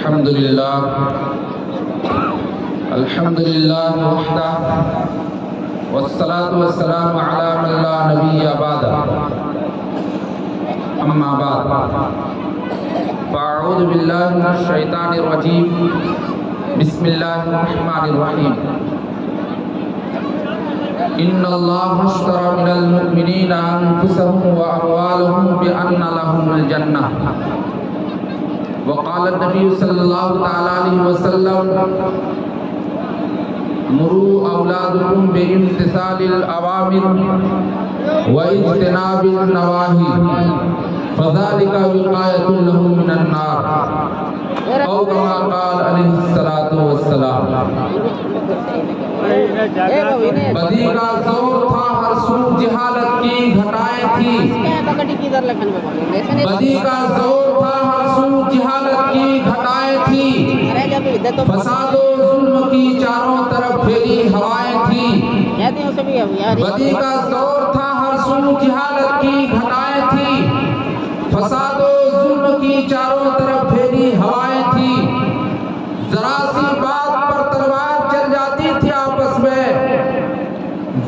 الحمد لله وحده والصلاة والسلام على من لا نبي بعده أما بعد فأعوذ بالله من الشيطان الرجيم بسم الله الرحمن الرحيم إن الله اشترى من المؤمنين أنفسهم وأموالهم بأن لهم الجنة وقال النبي صلى الله تعالى عليه وسلم مروا أولادكم بامتثال الأوامر واجتناب النواهي فذلك وقاية لهم من النار أو كما قال عليه الصلاة والسلام. بدی کا زور تھا ہر سو جہالت کی گھٹائیں تھی. بدی کا زور تھا ہر سو جہالت کی گھٹائیں تھی. فساد و ظلم کی چاروں طرف پھیلی ہوائیں تھی. بدی کا زور تھا ہر سو جہالت کی گھٹائیں تھی. فساد و ظلم کی چاروں طرف پھیلی ہوائیں تھی. ذرا سی بات پر تلوار چل جاتی تھی آپس میں.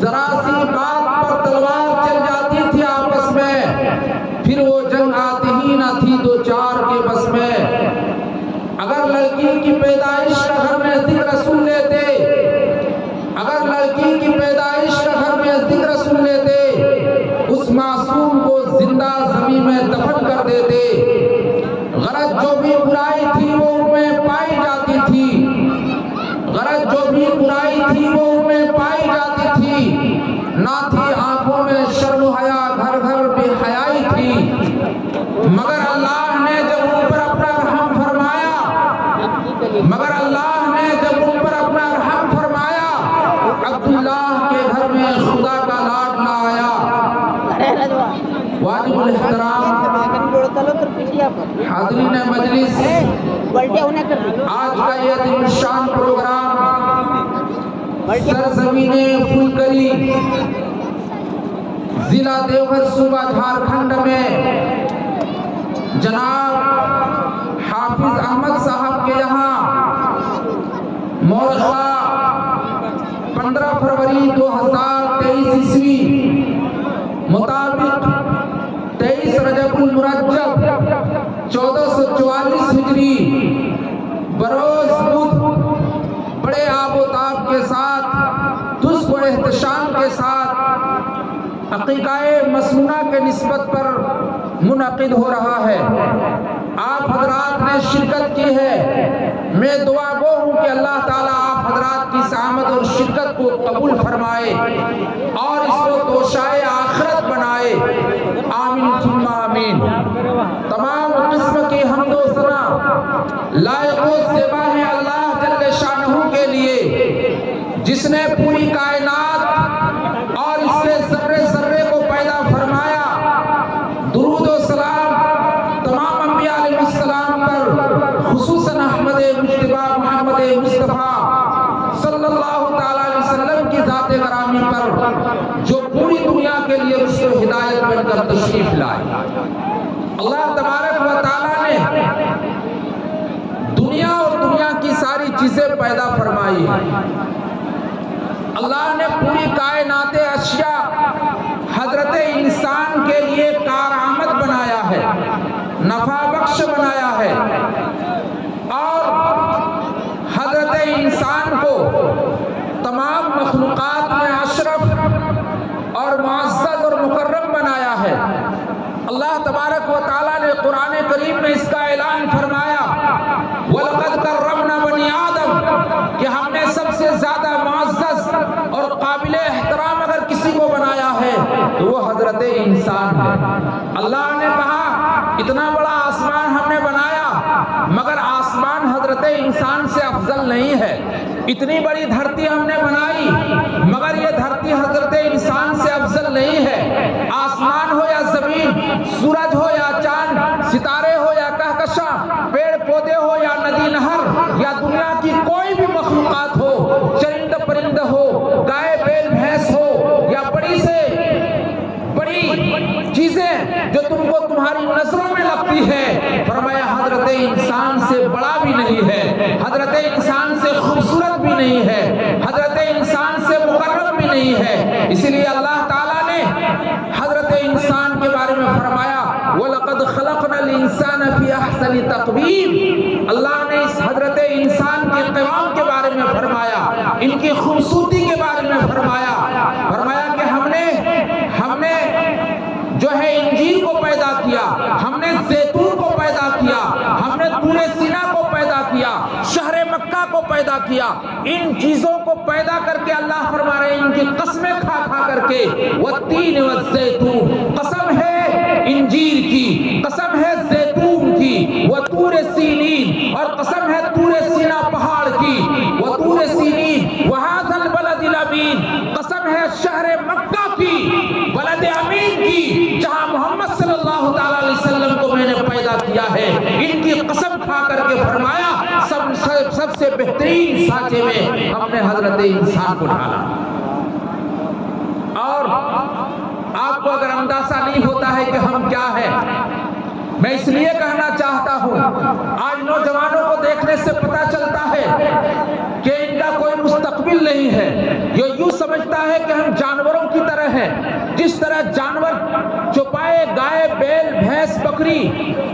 ذرا سی بات پر تلوار چل جاتی تھی آپس میں. پھر وہ جنگ آتی ہی نہ تھی دو چار کے بس میں. اگر لڑکی کی پیدائش کا گھر میں ذکر سن لیتے, اگر لڑکی کی پیدائش کا گھر میں ذکر سن لیتے, اس معصوم کو زندہ زمین میں دفن کر دیتے. غرض جو بھی برائی تھی وہ ان میں پائی جاتی تھی. غرض جو بھی برائی تھی وہ ان میں پائی جاتی تھی. نہ تھی آنکھوں میں شرم و حیا, گھر گھر بے حیائی تھی. مگر اللہ نے جب ان پر اپنا رحم فرمایا, مگر اللہ نے جب ان پر اپنا رحم فرمایا, عبداللہ کے گھر میں خدا کا لاڈ نہ آیا. واجب الاحترام حاضرین مجلس, آج کا یہ عظیم شان پروگرام سرزمین پھولکری ضلع دیوبند صوبہ جھارکھنڈ میں جناب حافظ احمد صاحب کے یہاں مورخہ 15 فروری 2023 عیسوی مطابق 23 رجب المرجب 1444 ہجری بروز بدھ بڑے آب و تاب کے ساتھ, تزک و احتشام کے ساتھ عقیقہ مسنونہ کے نسبت پر منعقد ہو رہا ہے. آپ حضرات نے شرکت کی ہے. میں دعا گو ہوں کہ اللہ تعالیٰ آپ حضرات کی اس آمد اور شرکت کو قبول فرمائے اور اس کو توشائے آخرت بنائے. آمین ثم آمین. تمام قسم کی حمد و ثنا لائق و زیبا ہے اللہ جل شانہ کے لیے, جس نے پوری کائنات اور اس کے ذرے ذرے کو پیدا فرمایا. درود و سلام تمام انبیاء علیہ السلام پر, خصوصاً احمد مجتبی محمد مصطفیٰ صلی اللہ تعالیٰ علیہ وسلم کی ذات گرامی پر, جو پوری دنیا کے لیے رشد و ہدایت بن کر تشریف لائے. اللہ تبارک و تعالیٰ نے دنیا اور دنیا کی ساری چیزیں پیدا فرمائی ہیں. اللہ نے پوری کائنات اشیاء حضرت انسان کے لیے کارآمد بنایا ہے, نفع بخش بنایا ہے, اور حضرت انسان کو تمام مخلوقات میں اشرف اور معزز اور مکرم بنایا ہے. اللہ تبارک و تعالیٰ نے قرآن کریم میں اس کا اعلان فرمایا, وَلَقَدْ كَرَّمْنَا بَنِي آدم, کہ ہم نے سب سے زیادہ معزز اور قابل احترام اگر کسی کو بنایا ہے تو وہ حضرت انسان ہے. اللہ نے کہا اتنا بڑا آسمان ہم نے بنایا, مگر آسمان حضرت انسان سے افضل نہیں ہے. اتنی بڑی دھرتی ہم نے بنائی, مگر یہ دھرتی حضرت انسان سے افضل نہیں ہے. آسمان ہو یا زمین, سورج ہو یا چاند, ستارے ہو یا کہکشاں, پیڑ پودے ہو یا ندی نہر, یا دنیا کی کوئی بھی مخلوقات ہو, چرند پرند ہو, گائے بیل بھینس ہو, یا بڑی سے بڑی چیزیں جو تم کو تمہاری نظروں میں لگتی ہے, فرمایا حضرت انسان سے بڑا بڑا بھی نہیں ہے، حضرت انسان سے خوبصورت بھی نہیں ہے، حضرت انسان سے مقرب بھی نہیں ہے۔ اسی لیے اللہ تعالیٰ نے حضرت انسان کے بارے میں فرمایا وَلَقَدْ خَلَقْنَا الْإِنسَانَ فِي أَحْسَنِ تَقْوِيمٍ۔ اللہ نے اس حضرت انسان کے قوام کے بارے میں فرمایا، ان کی خوبصورتی کے بارے میں فرمایا کہ ہم نے جو ہے انجیر کو پیدا کیا، ہم نے زیتون کو پیدا کیا، ہم نے طور سینا کو پیدا کیا، شہر مکہ کو پیدا کیا۔ ان چیزوں کو پیدا کر کے اللہ فرما رہے ہیں ان کی قسمیں کھا کھا کر کے والتین والزیتون، قسم ہے انجیر کی، قسم ہے زیتون کی، وطور سینین، اور قسم ہے طور سینا پہاڑ کی، وطور سینین وہذا البلد الامین، قسم ہے شہر مکہ کی، بلد امین کی، جہاں محمد صلی اللہ تعالیٰ علیہ وسلم کو میں نے پیدا کیا ہے۔ ان کی قسم کھا کر کے فرمایا سب سے بہترین سانچے میں ہم نے حضرت انسان کو ڈالا۔ اور آپ کو اگر اندازہ نہیں ہوتا ہے کہ ہم کیا ہے، میں اس لیے کہنا چاہتا ہوں، آج نوجوانوں کو دیکھنے سے پتہ چلتا ہے کہ ان کا کوئی مستقبل نہیں ہے۔ یہ یوں سمجھتا ہے کہ ہم جانوروں کی طرح ہیں، جس طرح جانور چوپائے، گائے، بیل، بھینس، بکری،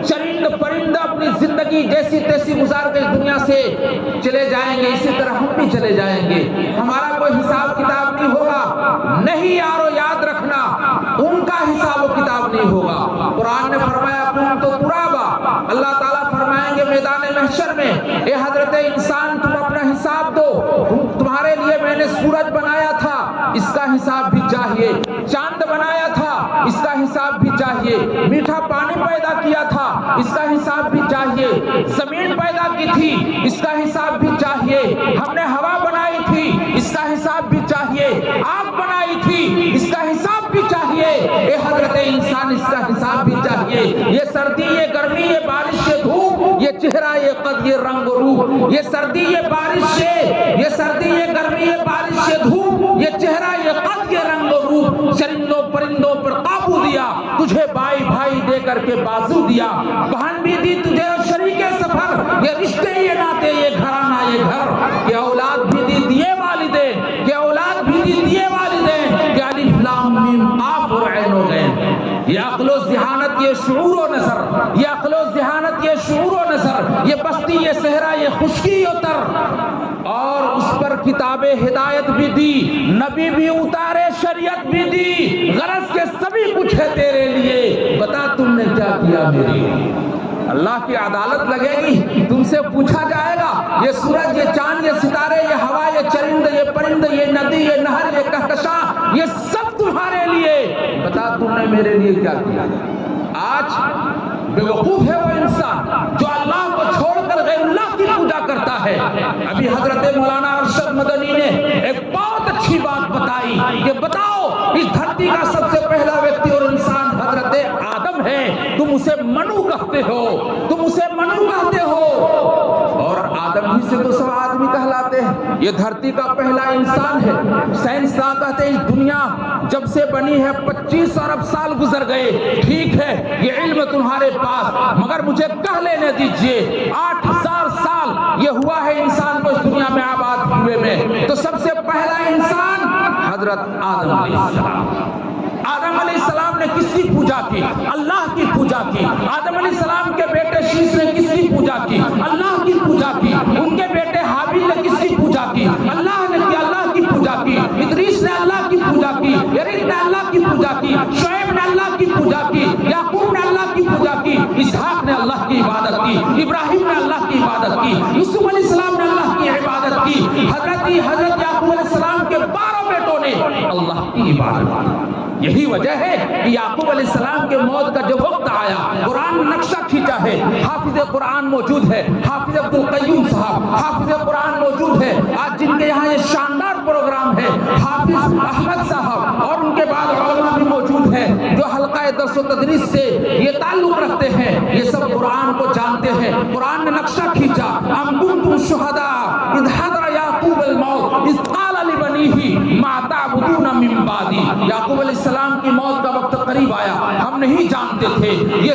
چرند پرند اپنی زندگی جیسی تیسی گزار کے دنیا سے چلے جائیں گے، اسی طرح ہم بھی چلے جائیں گے، ہمارا کوئی حساب کتاب نہیں ہوگا۔ نہیں یارو، یاد رکھنا، ان کا حساب و کتاب نہیں ہوگا۔ قرآن نے فرمایا تو ترابا، اللہ تعالیٰ فرمائیں گے میدان محشر میں، اے حضرت انسان تم اپنا حساب دو، تمہارے لیے میں نے سورج بنایا تھا، اس کا حساب بھی چاہیے، چاند بنایا تھا، اس کا حساب بھی چاہیے، میٹھا پانی پیدا کیا تھا، اس کا حساب بھی چاہیے، زمین پیدا کی تھی، اس کا حساب بھی چاہیے، ہم نے ہوا بنائی تھی، اس کا حساب بھی چاہیے، آگ بنائی تھی، اس کا حساب بھی چاہیے، اے حضرت انسان اس کا حساب بھی چاہیے۔ یہ سردی، یہ گرمی، یہ بارش، یہ دھوپ، یہ چہرہ، یہ قد، یہ رنگ و روپ، یہ سردی، یہ بارش، یہ سردی، یہ گرمی، یہ بارش، یہ دھوپ، یہ چہرہ، یہ قد، یہ رنگ و روپ، چرندوں پرندوں پر قابو دیا، تجھے بھائی بھائی دے کر کے بازو دیا، بہن بھی دی تجھے اور شریک سفر، یہ رشتے، یہ ناتے، یہ گھرانہ، یہ گھر، یہ اولاد بھی دی دیے والدین، کہ اولاد بھی دی دیے والدین، کہ الف لام میم قاف اور عین و غین۔ یہ عقل و ذہانت، یہ شعور و نظر، یہ عقل و ذہانت، یہ شعور و نظر، یہ بستی، یہ صحرا، یہ خشکی و تر، اور اس پر کتاب ہدایت بھی دی، نبی بھی اتارے، شریعت بھی دی، غرض کے سبھی کچھ ہے تیرے لیے، بتا تم نے کیا کیا میرے لیے۔ اللہ کی عدالت لگے گی، تم سے پوچھا جائے گا، یہ سورج، یہ چاند، یہ ستارے، یہ ہوا، یہ چرند، یہ پرند، یہ ندی، یہ نہر، یہ کہکشاں، یہ سب تمہارے لیے، بتا تم نے میرے لیے کیا کیا۔ آج بے وقوف ہے وہ انسان جو اللہ کو چھوڑ کر غیر اللہ کی پوجا کرتا ہے۔ ابھی حضرت مولانا ارشد مدنی نے ایک بہت اچھی بات بتائی کہ بتاؤ اس دھرتی کا سب سے پہلا ویکتی اور انسان حضرت آدم ہے، تم اسے منو کہتے ہو، تم اسے منو کہتے ہو، اور آدم ہی سے تو سب آدمی کہلاتے ہیں۔ یہ دھرتی کا پہلا انسان ہے۔ سائنسداں کہتے ہیں اس دنیا جب سے بنی ہے 25 ارب سال گزر گئے، ٹھیک ہے یہ علم تمہارے پاس، مگر مجھے کہہ لینے دیجئے 8000 سال یہ ہوا ہے انسان کو اس دنیا میں آباد ہوئے میں، تو سب سے پہلا انسان حضرت آدم علیہ السلام۔ آدم علیہ السلام نے کس کی پوجا کی؟ اللہ کی پوجا کی۔ آدم علیہ السلام کے بیٹے شیش نے کس کی پوجا کی؟ اللہ کی پوجا کی۔ ان کے بیٹے حابیل نے کس کی پوجا کی؟ اللہ نے کی، اللہ کی پوجا کی۔ ادریس نے اللہ کی پوجا کی، یرید نے اللہ کی پوجا کی، شعیب نے اللہ کی پوجا کی، یعقوب نے اللہ کی پوجا کی، اسحاق نے اللہ کی عبادت کی، ابراہیم نے اللہ کی عبادت کی، یوسف علیہ السلام نے اللہ کی عبادت کی، حضرت یعقوب علیہ السلام کے 12 بیٹوں نے اللہ کی عبادت کی۔ یہی وجہ ہے کہ یعقوب علیہ السلام کے موت کا جب وقت آیا، قرآن نے نقشہ کھینچا ہے، حافظ قرآن موجود ہے، حافظ عبد القیوم صاحب حافظ قرآن موجود ہے، آج جن کے یہاں یہ شاندار پروگرام ہے، حافظ احمد صاحب اور ان کے بعد علماء بھی موجود ہیں جو حلقہ درس و تدریس سے یہ تعلق رکھتے ہیں، یہ سب قرآن کو جانتے ہیں۔ قرآن نے نقشہ کھینچا، ام کنتم شہداء اذ حضر یعقوب الموت اذ قال لبنیہ ما تعبدون من بعدی۔ یعقوب علیہ السلام کی موت کا وقت قریب آیا، ہم نہیں جانتے تھے، یہ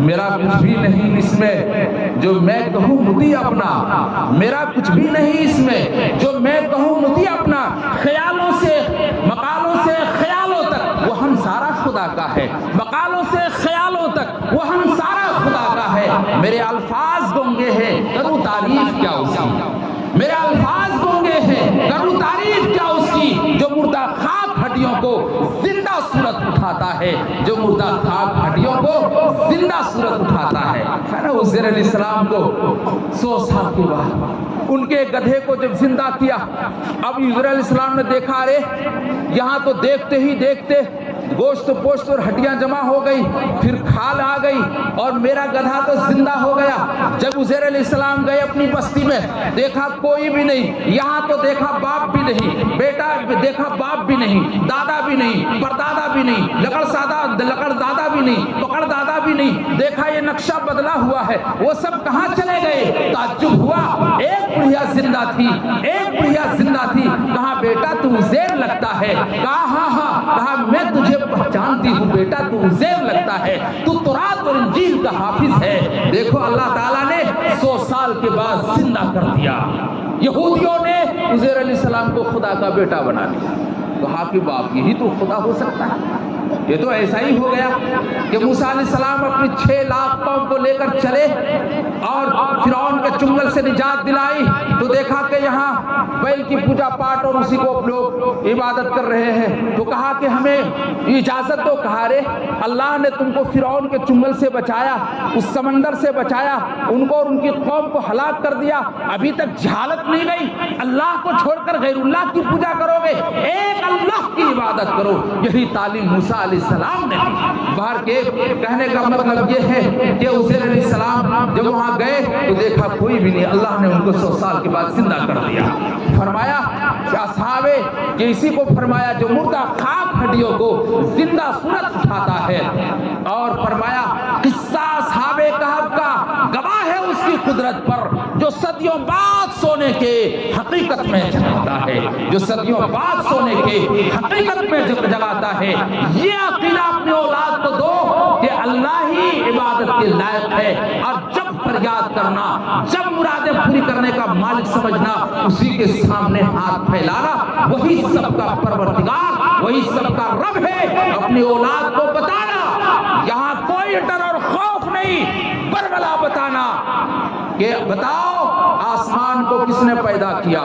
میرا کچھ بھی نہیں اس میں جو میں کہوں مطیع اپنا، میرا کچھ بھی نہیں اس میں جو میں کہوں مطیع اپنا، خیالوں سے مقالوں سے خیالوں تک وہ ہم سارا خدا کا ہے، مقالوں سے خیالوں تک وہ ہم سارا خدا کا ہے۔ میرے الفاظ گونگے ہیں کروں تعریف کیا اس کی، میرے الفاظ گونگے ہیں کروں تعریف کیا اس کی، جو مردہ خاک ہڈیوں کو زندہ صورت اٹھاتا ہے، جو مردہ خاک ہڈیوں کو زندہ صورت اٹھاتا ہے نا۔ عزیر علیہ السلام کو 100 سال کے بعد ان کے گدھے کو جب زندہ کیا، اب عزیر علیہ السلام نے دیکھا ارے یہاں تو دیکھتے ہی دیکھتے گوشت پوشت اور ہڈیاں جمع ہو گئی، پھر کھال آ گئی اور میرا گدھا تو زندہ ہو گیا۔ جب عزیر علیہ السلام گئے اپنی بستی میں، دیکھا کوئی بھی نہیں، یہاں تو دیکھا باپ بھی نہیں، بیٹا دیکھا باپ بھی نہیں، دادا بھی نہیں، پردادا بھی نہیں، لکڑ دادا بھی نہیں، پکڑ دادا بھی نہیں، دیکھا یہ نقشہ بدلا ہوا ہے، وہ سب کہاں چلے گئے؟ تعجب ہوا، ایک بڑھیا زندہ تھی، ایک بڑھیا زندہ تھی، کہا بیٹا تو عزیر لگتا ہے، کہا ہاں ہاں، کہا میں تجھے پہچانتی ہوں بیٹا تو عزیر لگتا ہے، تو تورات اور انجیل کا حافظ ہے۔ دیکھو اللہ تعالیٰ نے 100 سال کے بعد زندہ کر دیا۔ یہودیوں نے عزیر علیہ السلام کو خدا کا بیٹا بنا دیا، کہا کہ باپ یہی تو خدا ہو سکتا ہے۔ یہ تو ایسا ہی ہو گیا کہ موسیٰ علیہ السلام اپنی 6 لاکھ قوم کو لے کر چلے اور فرعون کے چنگل سے نجات دلائی، تو دیکھا کہ یہاں بیل کی پوجا پاٹ اور اسی کو لوگ عبادت کر رہے ہیں، تو کہا کہ ہمیں اجازت دو، کہا رے اللہ نے تم کو فرعون کے چنگل سے بچایا، اس سمندر سے بچایا، ان کو اور ان کی قوم کو ہلاک کر دیا، ابھی تک جہالت نہیں گئی، اللہ کو چھوڑ کر غیر اللہ کی پوجا کرو گے، ایک اللہ کی عبادت کرو۔ یہی تعلیم موسیٰ علیہ السلام نے دی۔ باہر کے کہنے کا مطلب یہ ہے کہ عزیر علیہ السلام جب وہاں گئے تو دیکھا کوئی بھی نہیں، اللہ نے ان کو 100 سال کے بعد زندہ کر دیا۔ فرمایا اصحاب کہ اسی کو فرمایا جو مردہ خاک ہڈیوں کو زندہ صورت اٹھاتا ہے، اور فرمایا قصہ اصحاب کہف کا گواہ ہے اس کی قدرت پر، جو صدیوں بعد سونے کے حقیقت میں جگاتا ہے، جو صدیوں بعد سونے کے حقیقت میں جگاتا ہے۔ یہ عقیدہ اپنے اولاد کو دو کہ اللہ ہی عبادت کے لائق ہے، اور جب فریاد کرنا، جب مرادیں پوری کرنے کا مالک سمجھنا، اسی کے سامنے ہاتھ پھیلانا، وہی سب کا پروردگار، وہی سب کا رب ہے۔ اپنی اولاد کو بتانا، یہاں کوئی ڈر اور خوف نہیں، بربلا بتانا کہ بتاؤ آسمان کو کس نے پیدا کیا؟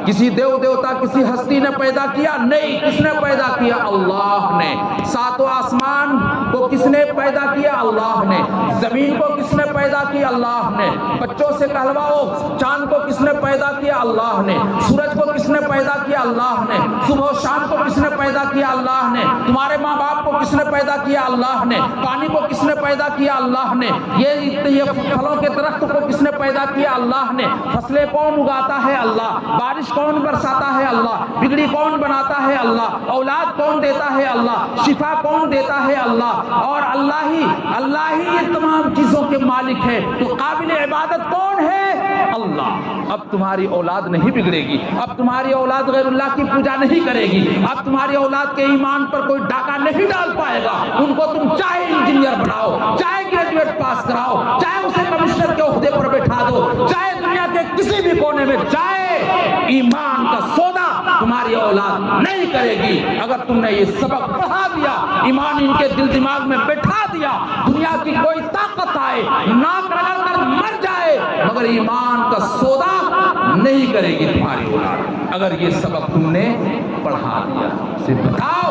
کسی دیوتا کسی ہستی نے پیدا کیا؟ نہیں، کس نے پیدا کیا؟ اللہ نے۔ 7 آسمان کو کس نے پیدا کیا؟ اللہ نے۔ زمین کو کس نے پیدا کیا؟ اللہ نے۔ بچوں سے کہلواؤ، چاند کو کس نے پیدا کیا؟ اللہ نے۔ سورج کو کس نے پیدا کیا؟ اللہ نے۔ صبح و شام کو کس نے پیدا کیا؟ اللہ نے۔ تمہارے ماں باپ کو کس نے پیدا کیا؟ اللہ نے۔ پانی کو کس نے پیدا کیا؟ اللہ نے۔ یہ پھلوں کے درخت کو کس نے پیدا کیا؟ اللہ نے۔ فصلیں کون اگاتا ہے؟ اللہ۔ بارش کون برساتا ہے؟ اللہ۔ بگڑی کون بناتا ہے؟ اللہ۔ اولاد کون دیتا ہے؟ اللہ۔ شفا کون دیتا ہے؟ اللہ۔ اور اللہ ہی یہ تمام چیزوں کے مالک ہے، تو قابل عبادت کون ہے؟ اللہ۔ اب تمہاری اولاد نہیں بگڑے گی، اب تمہاری اولاد غیر اللہ کی پوجا نہیں کرے گی، اب تمہاری اولاد کے ایمان پر کوئی ڈاکہ نہیں ڈال پائے گا۔ ان کو تم چاہے انجینئر بناؤ، چاہے گریجویٹ پاس کراؤ، چاہے اسے کمشنر کے عہدے پر بٹھا دو، چاہے دنیا کے کسی بھی کونے میں جائے، ایمان کا سودا تمہاری اولاد نہیں کرے گی۔ اگر تم نے یہ سبق پڑھا دیا، ایمان ان کے دل دماغ میں بٹھا دیا، دنیا کی کوئی طاقت آئے، ناک رگڑ کر مر جائے، مگر ایمان کا سودا نہیں کرے گی تمہاری اولاد، اگر یہ سبق تم نے پڑھا دیا۔ سے بتاؤ،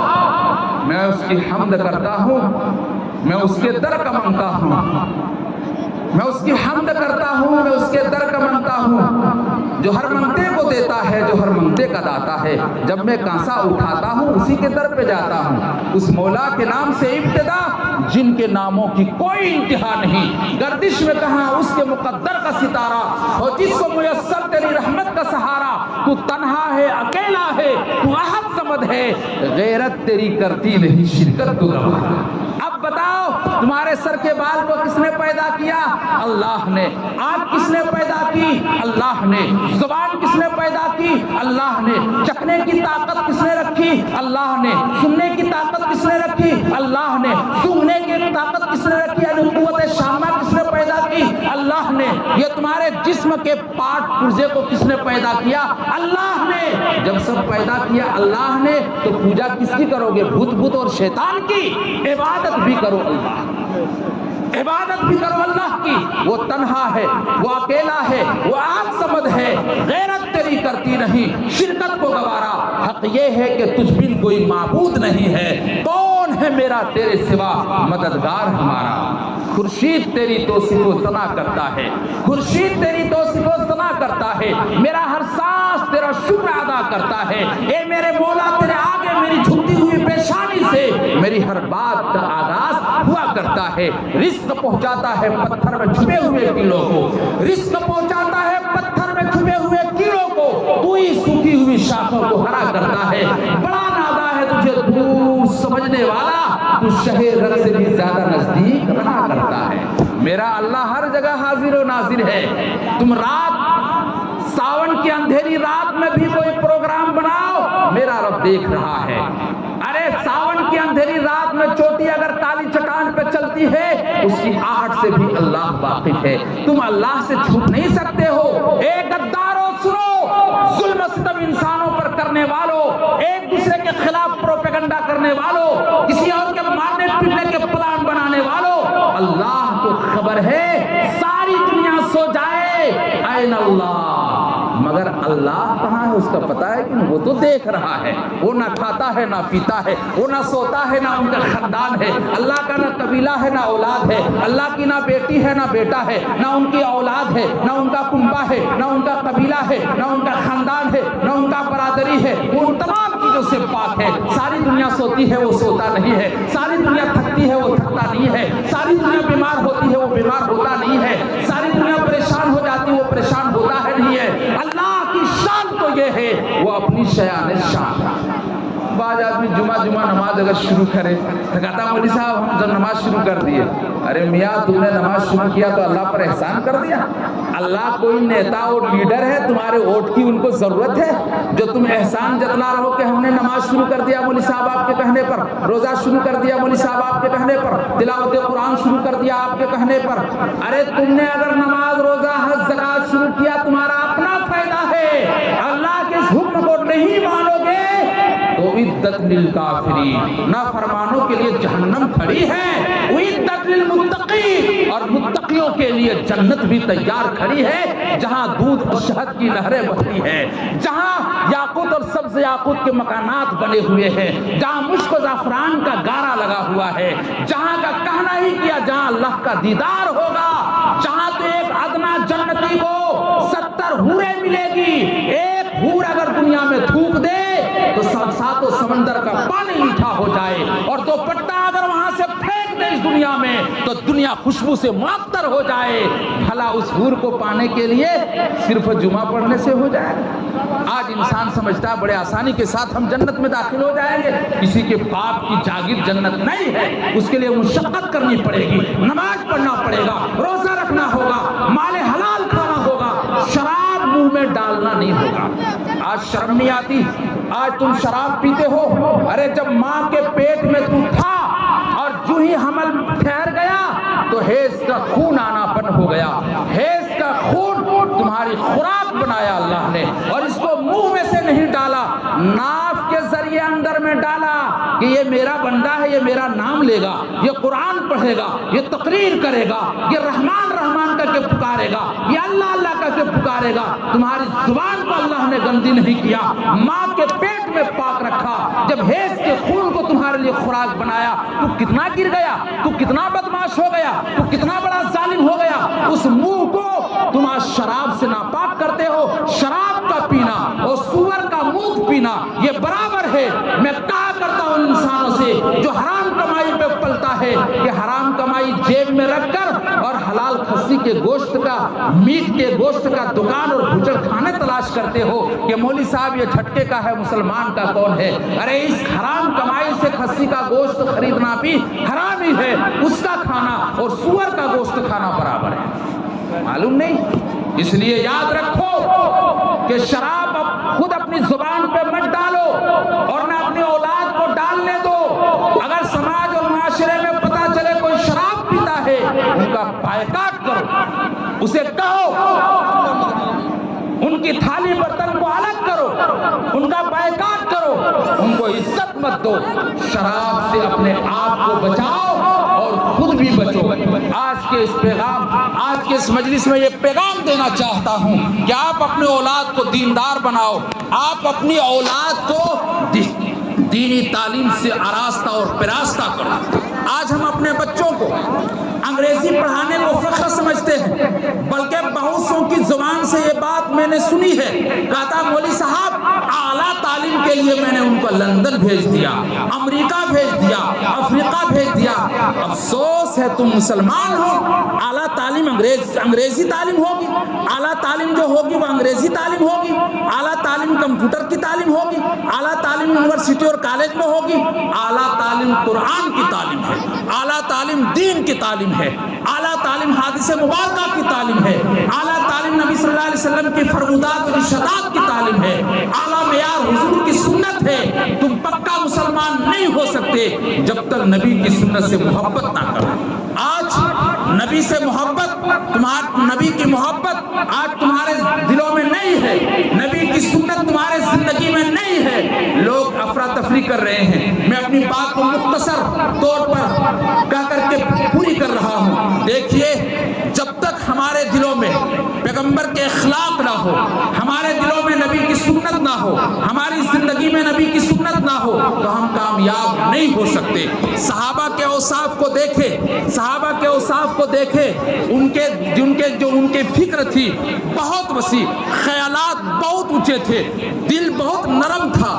میں اس کی حمد کرتا ہوں، میں اس کے در کا منگتا ہوں، میں اس کی حمد کرتا ہوں، میں اس کے در کا منگتا ہوں، جو ہر منگتے کو دیتا ہے، جو ہر منگتے کا داتا ہے۔ جب میں کانسا اٹھاتا ہوں اسی کے در پہ جاتا ہوں، اس مولا کے نام سے ابتدا جن کے ناموں کی کوئی انتہا نہیں، گردش میں کہاں اس کے مقدر کا ستارہ، اور جس کو میسر تیری رحمت کا سہارا، تو تنہا ہے، اکیلا ہے، تو احد صمد ہے، غیرت تیری کرتی نہیں شرکت تو گوارا۔ اب بتاؤ، تمہارے سر کے بال کو کس نے پیدا کیا؟ اللہ نے۔ آنکھ کس نے پیدا کی؟ اللہ نے۔ زبان کس نے پیدا کی؟ اللہ نے۔ چکھنے کی طاقت کس نے رکھی؟ اللہ نے۔ سننے کی طاقت کس نے رکھی؟ اللہ نے۔ سونگھنے کی طاقت کس نے رکھی؟ یعنی قوت شامل یہ تمہارے جسم کے پارٹ پرزے کو کس نے پیدا کیا؟ اللہ نے۔ جب سب پیدا کیا اللہ نے تو پوجا کس کی کرو گے؟ بت اور شیطان کی؟ عبادت بھی کرو اللہ، عبادت بھی کرو اللہ کی۔ وہ تنہا ہے، وہ اکیلا ہے، وہ آپ سمد ہے، غیرت تیری کرتی نہیں، شرکت کو گوارا۔ حق یہ ہے کہ تجھ بن کوئی معبود نہیں ہے، کون ہے میرا تیرے سوا مددگار ہمارا؟ خورشید تیری توصیف و ثنا کرتا ہے، خورشید تیری توصیف و ثنا کرتا ہے، میرا ہر سانس تیرا شکر ادا کرتا ہے۔ اے میرے مولا تیرے آگے میری جھکتی ہوئی پیشانی سے میری ہر بات کا آغاز ہوا کرتا ہے۔ رزق پہنچاتا ہے پتھر میں چھپے ہوئے کیڑوں کو، رزق پہنچاتا ہے پتھر میں چھپے ہوئے کیڑوں کو، تو ہی سوکھی ہوئی شاخوں کو ہرا کرتا ہے۔ بڑا نادا ہے تجھے دور سمجھنے والا، تو شہر رگ سے بھی زیادہ نزدیک رہا کرتا ہے۔ میرا اللہ ہر جگہ حاضر و ناظر ہے۔ تم رات ساون کی اندھیری رات میں بھی کوئی پروگرام بناؤ، میرا رب دیکھ رہا ہے۔ ارے ساون کی اندھیری رات میں چوٹی اگر کالی چٹان پہ چلتی ہے، اس کی آہٹ سے بھی اللہ واقف ہے۔ تم اللہ سے چھپ نہیں سکتے ہو۔ اے غدارو سنو، ظلم و ستم انسانوں پر کرنے والوں، ایک دوسرے کے خلاف پروپیگنڈا کرنے والوں، کسی اور کے مارنے پیٹنے کے پلان بنانے والوں، اللہ کو خبر ہے ساری دنیا سو جائے، این اللہ، مگر اللہ کہاں ہے اس کا پتہ ہے کہ وہ تو دیکھ رہا ہے۔ وہ نہ کھاتا ہے نہ پیتا ہے، وہ نہ سوتا ہے نہ ان کا خاندان ہے۔ اللہ کا نہ قبیلہ ہے نہ اولاد ہے، اللہ کی نہ بیٹی ہے نہ بیٹا ہے، نہ ان کی اولاد ہے، نہ ان کا کنبہ ہے، نہ ان کا قبیلہ ہے، نہ ان کا خاندان ہے، نہ ان کا برادری ہے۔ وہ ان تمام چیزوں سے پاک ہے۔ ساری دنیا سوتی ہے، وہ سوتا نہیں ہے۔ ساری دنیا تھکتی ہے، وہ تھکتا نہیں ہے۔ ساری دنیا بیمار ہوتی ہے، وہ بیمار ہوتا نہیں ہے۔ ساری دنیا پریشان ہو جاتی ہے، وہ پریشان ہوتا ہے نہیں ہے۔ اللہ کی شان تو یہ ہے وہ اپنی شیان شان۔ بعض آدمی جمعہ نماز اگر شروع کرے تو کہتا مولوی صاحب ہم جب نماز شروع کر دیے۔ ارے میاں تم نے نماز شروع کیا تو اللہ پر احسان کر دیا؟ اللہ کوئی نیتا اور لیڈر ہے تمہارے ووٹ کی ان کو ضرورت ہے جو تم احسان جتلا رہو کہ ہم نے نماز شروع کر دیا مولوی صاحب آپ کے کہنے پر، روزہ شروع کر دیا مولوی صاحب آپ کے کہنے پر، تلاوت قرآن شروع کر دیا آپ کے کہنے پر؟ ارے تم نے اگر نماز روزہ حج زکات شروع کیا تمہارا اپنا فائدہ ہے، اللہ کے اس حکم کو نہیں مانو گے تو عدت للکافرین، نافرمانوں کے لیے جہنم کھڑی ہے، عدت للمتقین، اور متقیوں کے لیے جنت بھی تیار کھڑی ہے، جہاں دودھ اور شہد کی نہریں بہتی ہیں، جہاں یاقوت اور سبز یاقوت کے مکانات بنے ہوئے ہیں، جہاں مشک و زعفران کا گارا لگا ہوا ہے، جہاں کا کہنا ہی کیا جہاں اللہ کا دیدار ہوگا، جہاں تو ایک ادنا جنتی کو 70 حوریں ملے گی، ایک حور اگر دنیا میں تھوک دے تو ساتوں سمندر کا پانی میٹھا ہو جائے، اور دو پٹا اگر وہاں سے پھینک دے اس دنیا میں تو دنیا خوشبو سے معطر ہو جائے۔ بھلا اس حور کو پانے کے لیے صرف جمعہ پڑھنے سے ہو جائے؟ آج انسان سمجھتا ہے بڑے آسانی کے ساتھ ہم جنت میں داخل ہو جائیں گے۔ کسی کے باپ کی جاگیر جنت نہیں ہے، اس کے لیے مشقت کرنی پڑے گی، نماز پڑھنا پڑے گا، روزہ رکھنا ہوگا، مال حلال کھانا ہوگا، شراب منہ میں ڈالنا نہیں ہوگا۔ آج شرم نہیں آتی؟ آج تم شراب پیتے ہو، ارے جب ماں کے پیٹ میں تو تھا اور جو ہی حمل ٹھہر گیا تو حیض کا خون آنا بند ہو گیا، حیض کا خون تمہاری خوراک بنایا اللہ نے، اور اس کو منہ میں سے نہیں ڈالا، ناف کے ذریعے اندر میں ڈالا کہ یہ میرا بندہ ہے، یہ میرا نام لے گا، یہ قرآن پڑھے گا، یہ تقریر کرے گا، یہ رحمان رحمان کا کے پکارے گا، یہ اللہ اللہ کا کے پکارے گا۔ تمہاری زبان کو اللہ نے گندی نہیں کیا، ماں کے پیٹ میں پاک رکھا، جب حیض کے خون کو تمہارے لیے خوراک بنایا تو کتنا گر گیا، تو کتنا بدماش ہو گیا، تو کتنا بڑا ظالم ہو گیا۔ اس منہ کو تم آج شراب سے ناپاک کرتے ہو۔ شراب کا پینا اور سور کا مونت پینا یہ برابر ہے۔ میں کہا کرتا ہوں انسانوں سے جو حرام کمائی پہ پلتا ہے کہ حرام کمائی جیب میں رکھ کر اور حلال کھسی کے گوشت کا، میٹ کے گوشت کا دکان اور بھوچڑ کھانے تلاش کرتے ہو کہ مولوی صاحب یہ جھٹکے کا ہے، مسلمان کا کون ہے؟ ارے اس حرام کمائی سے کھسی کا گوشت خریدنا بھی حرام ہی ہے، اس کا کھانا اور سور کا گوشت کھانا برابر ہے۔ معلوم نہیں؟ اس لیے یاد رکھو کہ شراب خود اپنی زبان پہ مت ڈالو اور نہ اپنی اولاد کو ڈالنے دو۔ اگر سماج اور معاشرے میں پتہ چلے کوئی شراب پیتا ہے ان کا بائیکاٹ کرو۔ اسے کہو ان کی تھالی برتن کو الگ کرو، ان کا بائیکاٹ کرو، ان کو عزت مت دو، شراب سے اپنے آپ کو بچاؤ اور خود بھی بچو۔ آج کے اس مجلس میں یہ پیغام دینا چاہتا ہوں کہ آپ اپنے اولاد کو دیندار بناؤ، آپ اپنی اولاد کو دینی تعلیم سے آراستہ اور پیراستہ کرو۔ آج ہم اپنے بچوں کو انگریزی پڑھانے کو فخر سمجھتے ہیں، بلکہ بہت سو کی زبان سے یہ بات میں نے سنی ہے، کہا تھا مولوی صاحب اعلیٰ تعلیم کے لیے میں نے ان کو لندن بھیج دیا، امریکہ بھیج دیا، افریقہ بھیج دیا۔ افسوس ہے تم مسلمان ہو، اعلیٰ تعلیم انگریزی تعلیم ہوگی، اعلیٰ تعلیم جو ہوگی وہ انگریزی تعلیم ہوگی، اعلیٰ تعلیم کمپیوٹر کی تعلیم ہوگی، اعلیٰ تعلیم یونیورسٹی اور کالج میں ہوگی۔ اعلیٰ تعلیم قرآن کی تعلیم ہے، اعلیٰ تعلیم دین کی تعلیم ہے، اعلیٰ تعلیم حدیث مبارکہ کی تعلیم ہے، اعلیٰ تعلیم نبی صلی اللہ علیہ وسلم کی فرمودات اور ارشادات کی تعلیم ہے، اعلیٰ معیار حضور کی سنت ہے۔ تم پکا مسلمان نہیں ہو سکتے جب تک نبی کی سنت سے محبت نہ کرو۔ آج نبی سے محبت، نبی کی محبت آج تمہارے دلوں میں نہیں ہے، نبی کی سنت تمہارے زندگی میں نہیں ہے، لوگ افراتفری کر رہے ہیں۔ میں اپنی بات کو مختصر طور پر کہہ کر کے پوری کر رہا ہوں۔ دیکھیے، جب تک ہمارے دلوں میں پیغمبر کے اخلاق نہ ہو، ہمارے دلوں میں نبی کی سنت نہ ہو، ہماری زندگی میں نبی کی سنت نہ ہو، تو ہم کامیاب نہیں ہو سکتے۔ صحابہ کے اوصاف کو دیکھے، صحابہ کے اوصاف کو دیکھے، ان کے فکر تھی بہت وسیع، خیالات بہت اونچے تھے، دل بہت نرم تھا،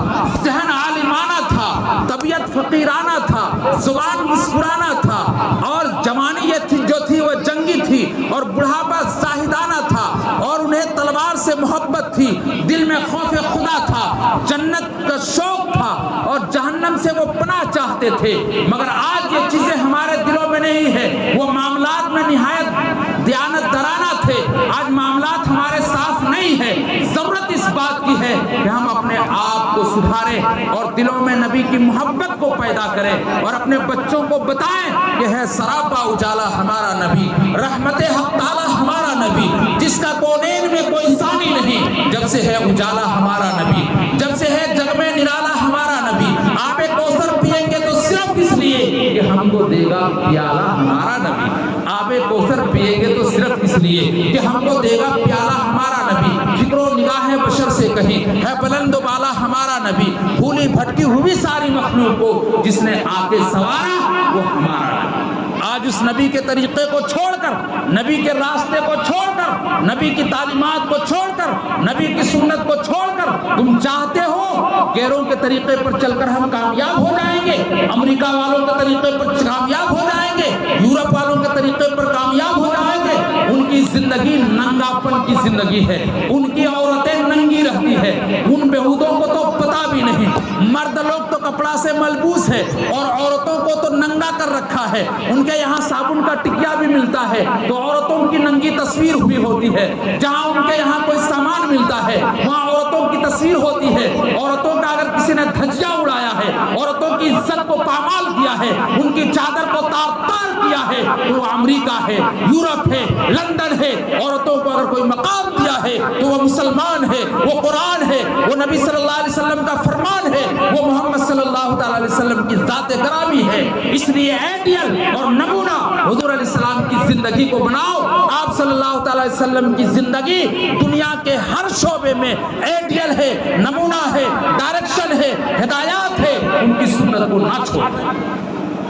ذہن عالمانہ تھا، طبیعت فقیرانہ تھا، زبان مسکرانا تھا، اور جوانی جو تھی وہ جنگی تھی، اور بڑھاپا زاہدانہ تھا، اور انہیں تلوار سے محبت تھی، دل میں خوف خدا تھا، جنت کا شوق تھا، اور جہنم سے وہ پناہ چاہتے تھے۔ مگر آج یہ چیزیں ہمارے دلوں میں نہیں ہے۔ وہ معاملات میں نہایت دیانت دارانہ تھے، آج معاملات ہمارے صاف نہیں ہے۔ ضرورت اس بات کی ہے کہ ہم اپنے آپ کو سدھاریں اور دلوں میں نبی کی محبت کو پیدا کریں، اور اپنے بچوں کو بتائیں کہ ہے سراپا اجالا ہمارا نبی، رحمت حق تعالی ہمارا نبی، جس کا کونین میں کوئی ثانی نہیں، جب سے ہے اجالا ہمارا نبی، جب سے ہے جگ میں نرالا ہمارا نبی۔ آب کوثر پیئیں گے تو صرف اس لیے کہ ہم کو دے گا پیالہ ہمارا نبی، آب کوثر پیئیں گے تو صرف اس لیے کہ ہم کو دے گا پیالہ ہمارا نبی۔ فکر و نگاہ بشر سے کہیں ہے بلند و بالا ہمارا نبی، بھولی بھٹکی ہوئی ساری مخلوق کو جس نے آ کے سوارا وہ ہمارا نبی۔ آج اس نبی کے طریقے کو چھوڑ کر، نبی کے راستے کو چھوڑ کر، نبی کی تعلیمات کو چھوڑ کر، نبی کی سنت کو چھوڑ کر تم چاہتے ہو غیروں کے طریقے پر چل کر ہم کامیاب ہو جائیں گے، امریکہ والوں کے طریقے پر کامیاب ہو جائیں گے، یورپ والوں کے طریقے پر کامیاب ہو جائیں گے۔ ان کی زندگی ننگاپن کی زندگی ہے، ان کی عورتیں ننگی رہتی ہے، ان بہودوں کو تو پتہ بھی نہیں، مرد لوگ تو کپڑا سے ملبوس ہے اور عورتوں کو تو ننگا کر رکھا ہے۔ ان کے یہاں صابن کا ٹکیا بھی ملتا ہے تو عورتوں کی ننگی تصویر ہوئی ہوتی ہے، جہاں ان کے یہاں کوئی سامان ملتا ہے وہاں عورتوں کی تصویر ہوتی ہے۔ عورتوں کا اگر کسی نے دھجیہ اڑایا ہے، عورتوں کی عزت کو پامال کیا ہے، ان کی چادر کو تار تار کیا ہے، تو وہ امریکہ ہے، یورپ ہے، لندن ہے۔ عورتوں کو اگر کوئی مقام دیا ہے تو وہ مسلمان ہے، وہ قرآن ہے، وہ نبی صلی اللہ علیہ وسلم کا فرمان ہے، وہ محمد صلی اللہ تعالی علیہ وسلم کی ذات گرامی ہے۔ اس لیے آئیڈیل اور نمونہ حضور علیہ السلام کی زندگی کو بناؤ۔ آپ صلی اللہ تعالی علیہ وسلم کی زندگی دنیا کے ہر شعبے میں آئیڈیل ہے، نمونہ ہے، ڈائریکشن ہے، ہدایات ہے، ان کی سنت کو نہ چھوڑیں۔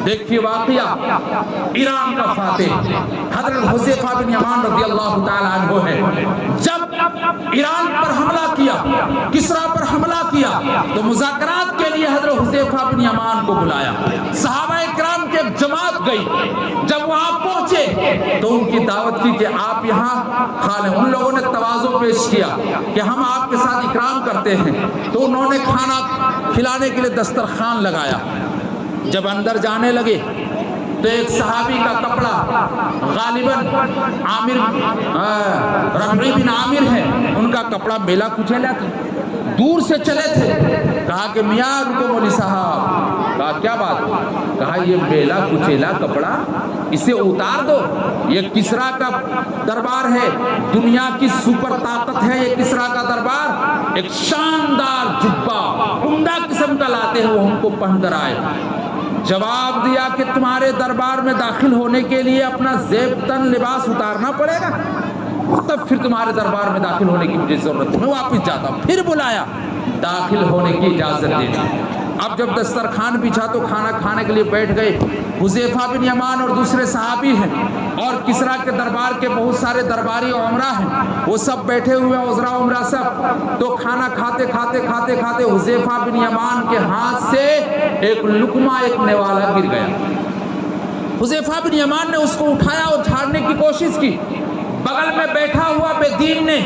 دیکھیے واقعہ ایران کا فاتح حضرت حذیفہ بن یمان رضی اللہ تعالی عنہ ہے۔ جب ایران پر حملہ کیا، کسرا پر حملہ کیا، تو مذاکرات کے لیے حضرت حذیفہ بن یمان کو بلایا۔ صحابہ کرام کی ایک جماعت گئی، جب وہاں پہنچے تو ان کی دعوت کی کہ آپ یہاں کھا لیں۔ ان لوگوں نے تواضع پیش کیا کہ ہم آپ کے ساتھ اکرام کرتے ہیں، تو انہوں نے کھانا کھلانے کے لیے دسترخوان لگایا۔ جب اندر جانے لگے تو ایک صحابی کا کپڑا، غالباً ربعی بن عامر ہے، ان کا کپڑا میلا کچیلا تھا، دور سے چلے تھے، کہا کہ میاں رکو مولوی صاحب، کہا کیا بات ہے؟ کہا یہ میلا کچیلا کپڑا اسے اتار دو، یہ کسریٰ کا دربار ہے، دنیا کی سپر طاقت ہے یہ کسریٰ کا دربار، ایک شاندار جبہ عمدہ قسم کا لاتے ہیں وہ ہم کو پہن کر آئے۔ جواب دیا کہ تمہارے دربار میں داخل ہونے کے لیے اپنا زیب تن لباس اتارنا پڑے گا، تب پھر تمہارے دربار میں داخل ہونے کی مجھے ضرورت ہے، میں واپس جاتا ہوں۔ پھر بلایا، داخل ہونے کی اجازت دے دی۔ اب جب دسترخوان بچھا تو کھانا کھانے کے لیے بیٹھ گئے۔ حذیفہ بن یمان اور دوسرے صحابی ہیں اور کسریٰ کے دربار کے بہت سارے درباری اور عمرا ہیں، وہ سب بیٹھے ہوئے وزراء عمرا سب۔ تو کھانا کھاتے حذیفہ بن یمان کے ہاتھ سے ایک لقمہ، ایک نوالا گر گیا۔ حذیفہ بن یمان نے اس کو اٹھایا اور جھاڑنے کی کوشش کی، بغل میں بیٹھا ہوا بے دین نے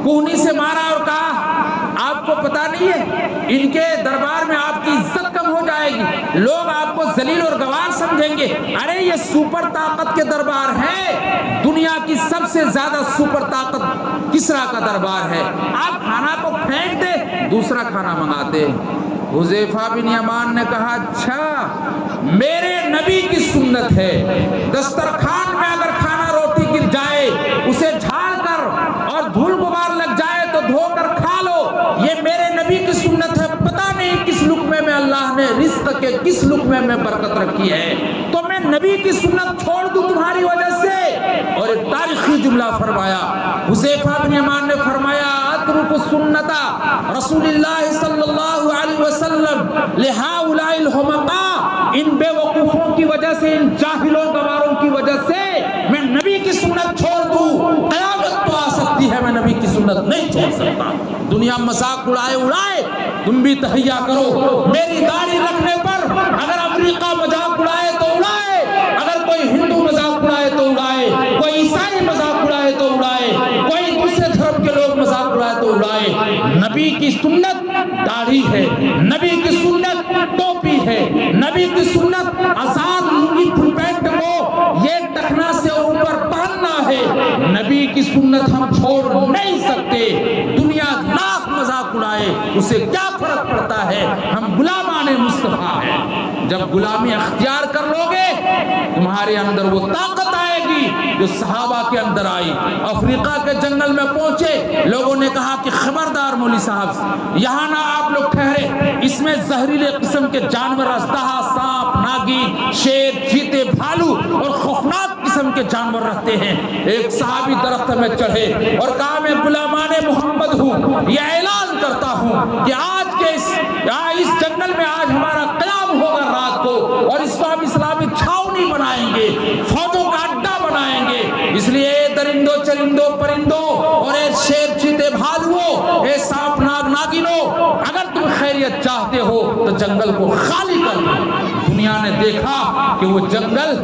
کوہنی سے مارا اور کہا آپ کو پتا نہیں ہے ان کے دربار میں آپ کی عزت کم ہو جائے گی، لوگ آپ کو ذلیل اور گوار سمجھیں گے۔ ارے یہ سپر طاقت کے دربار ہے، دنیا کی سب سے زیادہ سپر طاقت کسریٰ کا دربار ہے، آپ کھانا کو پھینک دے دوسرا کھانا منگاتے۔ حذیفہ بن یمان نے کہا اچھا میرے نبی کی سنت ہے، دسترخوان میں اگر کھانا روٹی گر جائے اسے جھاڑ کر اور دھول غبار لگ جائے تو دھو کر کھا لو، یہ میرے نبی کی سنت ہے، پتہ نہیں کس لقمے میں اللہ نے رزق کے کس لقمے میں برکت رکھی ہے، تو میں نبی کی سنت چھوڑ دوں تمہاری وجہ سے؟ اور ایک تاریخی جملہ فرمایا، حذیفہ بن یمان نے فرمایا اترک سنت رسول اللہ صلی اللہ علیہ وسلم لہؤلاء الحمقاء، ان بے وقوفوں کی وجہ سے، ان جاہلوں گواروں کی وجہ سے میں نبی کی سنت چھوڑ دوں؟ قیامت تو آ سکتی ہے، میں نبی کی سنت نہیں چھوڑ سکتا۔ دنیا مذاق اڑائے تم بھی تہیا کرو، میری داڑھی رکھنے پر اگر امریکہ مذاق اڑائے تو اڑائے، اگر کوئی ہندو مذاق اڑائے تو اڑائے، کوئی عیسائی مذاق اڑائے تو اڑائے، کوئی دوسرے دھرم کے لوگ مذاق اڑائے تو اڑائے، نبی کی سنت داڑھی ہے، نبی کی سنت ٹوپی ہے، نبی کی سنت آزاد لنگی فل پینٹ کو یہ ٹخنا سے اوپر پہننا ہے، نبی کی سنت ہم چھوڑ نہیں سکتے۔ دنیا لاکھ مذاق اڑائے اسے کیا فرق پڑتا ہے، ہم غلامان مصطفیٰ ہیں۔ جب غلامی اختیار کر لو گے تمہارے اندر وہ طاقت آئے گی جو صحابہ کے اندر آئی۔ افریقہ کے جنگل میں پہنچے، لوگوں نے کہا کہ خبردار مولوی صاحب یہاں نہ آپ لوگ ٹھہرے، اس میں زہریلے قسم کے جانور، اژدہا، سانپ، ناگین، شیر، چیتے، بھالو اور خوفناک قسم کے جانور رہتے ہیں۔ ایک صحابی درخت میں چڑھے اور کہا میں غلامان محمد ہوں، یہ اعلان کرتا ہوں کہ آج کے اس جنگل میں آج ہمارا قیام ہوگا رات کو، اور اس کو ہم اسلامی چھاؤنی بنائیں گے، فوجوں کا اڈا بنائیں گے۔ اس لیے درندوں چرندوں پرندوں اور اے شیر چیتے بھالوؤں، اے سانپ ناگ ناگینوں، اگر تم خیریت چاہتے ہو تو جنگل کو خالی کر دو۔ دنیا نے دیکھا کہ وہ جنگل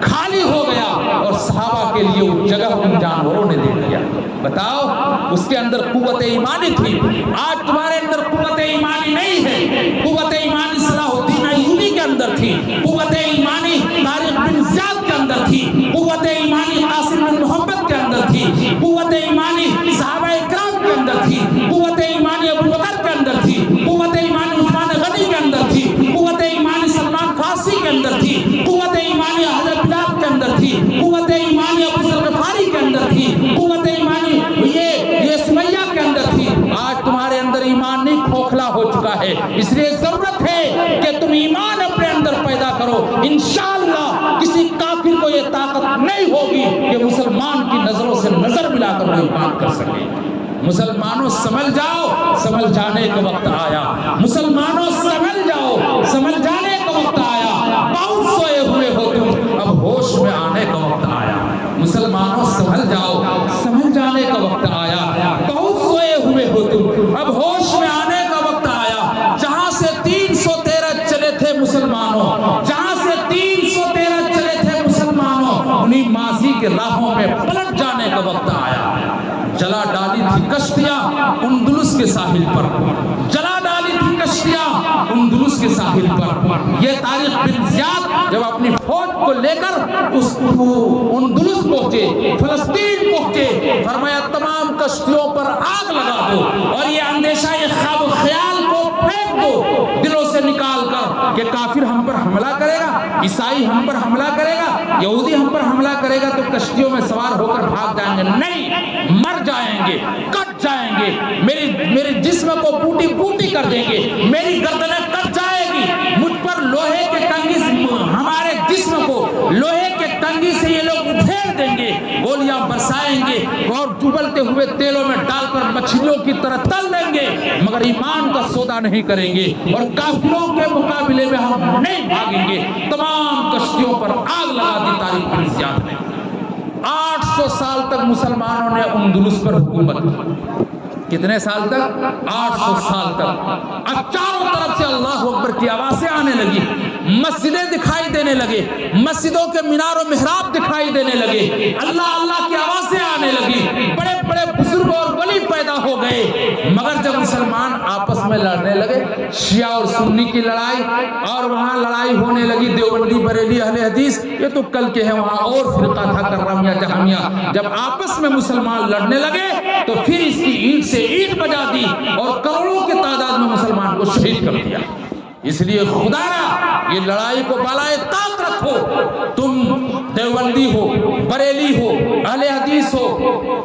خالی ہو گیا اور صحابہ کے لیے وہ جگہ ان جانوروں نے دے دیا۔ بتاؤ اس کے اندر قوت ایمانی تھی، آج تمہارے اندر قوت ایمانی نہیں ہے۔ قوت ایمانی صلاح الدین ایوبی کے اندر تھی، قوت ایمانی طارق بن زیاد کے اندر تھی، قوت ایمانی قاسم بن محمد کے اندر تھی، قوت ایمانی صحابہ اکرام کے اندر تھی، قوت ایمانی ابو بکر کے اندر تھی، قوت ایمانی عثمان غنی کے اندر تھی، قوت ایمانی سلمان فارسی کے اندر تھی، قوت ایمانی اہل بلاد کے اندر تھی، قوت ایمانی ابو ذر غفاری کے اندر تھی، قوت ایمانی یہ سمیہ کے اندر تھی۔ آج تمہارے اندر ایمان نہیں کھوکھلا ہو چکا ہے، اس لیے ضرورت ہے کہ تم ایمان اپنے اندر پیدا کرو۔ انشاءاللہ کسی کافر کو یہ طاقت نہیں ہوگی کہ مسلمان کی نظروں سے نظر ملا کر کوئی بات کر سکے۔ مسلمانوں سمجھ جاؤ، سمجھ جانے کا وقت آیا۔ مسلمانوں سمجھ جاؤ، سمجھ جانے کا وقت آیا۔ بہت سوئے ہوئے ہو تم، اب ہوش میں آنے کا وقت آیا۔ مسلمانوں سمجھ جاؤ، سمجھ جانے کا وقت آیا۔ بہت سوئے ہوئے ہو تم، اب ہوش میں آنے کا وقت آیا۔ جہاں سے 313 چلے تھے مسلمانوں، جہاں سے 313 چلے تھے مسلمانوں، انہیں ماضی کے راہوں میں پلٹ جانے کا وقت آیا۔ جلا ڈالی تھی کشتیاں اندلس کے ساحل پر، جلا ڈالی تھی کشتیاں اندلس کے ساحل پر۔ یہ طارق بن زیاد جب اپنی فوج کو لے کر اس اندلس پہنچے، فلسطین پہنچے، فرمایا تمام کشتیوں پر آگ لگا دو اور یہ اندیشہ، یہ خواب و خیال کو پھینک دو، دلوں سے نکال کہ کافر ہم پر حملہ کرے گا، عیسائی ہم پر حملہ کرے گا، یہودی ہم پر حملہ کرے گا تو کشتیوں میں سوار ہو کر بھاگ جائیں گے؟ نہیں، مر جائیں گے، کٹ جائیں گے، میرے جسم کو پوٹی پوٹی کر دیں گے، میری گردنیں کٹ جائے گی، مجھ پر لوہے کے کنگھی سے، ہمارے جسم کو لوہے کے کنگھی سے یہ لوگ ادھیڑ دیں گے، گولیاں برسائیں گے اور ڈوبلتے ہوئے تیلوں میں ڈال کر مچھلیوں کی طرح تل دیں گے، مگر ایمان کا سودا نہیں کریں گے اور کافروں کے مقابلے میں ہم نہیں بھاگیں گے۔ تمام کشتیوں پر آگ لگا دی تاریخ بن زیاد نے۔ 800 سال تک مسلمانوں نے اندلس پر حکومت کی۔ کتنے سال تک؟ 800 سال تک۔ اب چاروں طرف سے اللہ اکبر کی آوازیں آنے لگی، مسجدیں دکھائی دینے لگے، مسجدوں کے مینار و محراب دکھائی دینے لگے، اللہ اللہ کی آوازیں آنے لگی، بڑے بڑے بزرگ اور ولی پیدا ہو گئے۔ مگر جب مسلمان آپس میں لڑنے لگے، شیعہ اور سنی کی لڑائی، اور وہاں لڑائی ہونے لگی دیوبندی بریلی اہل حدیث، یہ تو کل کے ہیں، وہاں اور فرقہ تھا کررامیہ جہمیہ۔ جب آپس میں مسلمان لڑنے لگے تو پھر اس کی اینٹ سے اینٹ بجا دی اور کروڑوں کی تعداد میں مسلمان کو شہید کر دیا۔ اس لیے خدایا یہ لڑائی کو بالائے طاق رکھو، تم دیوبندی ہو، بریلی ہو، اہل حدیث ہو،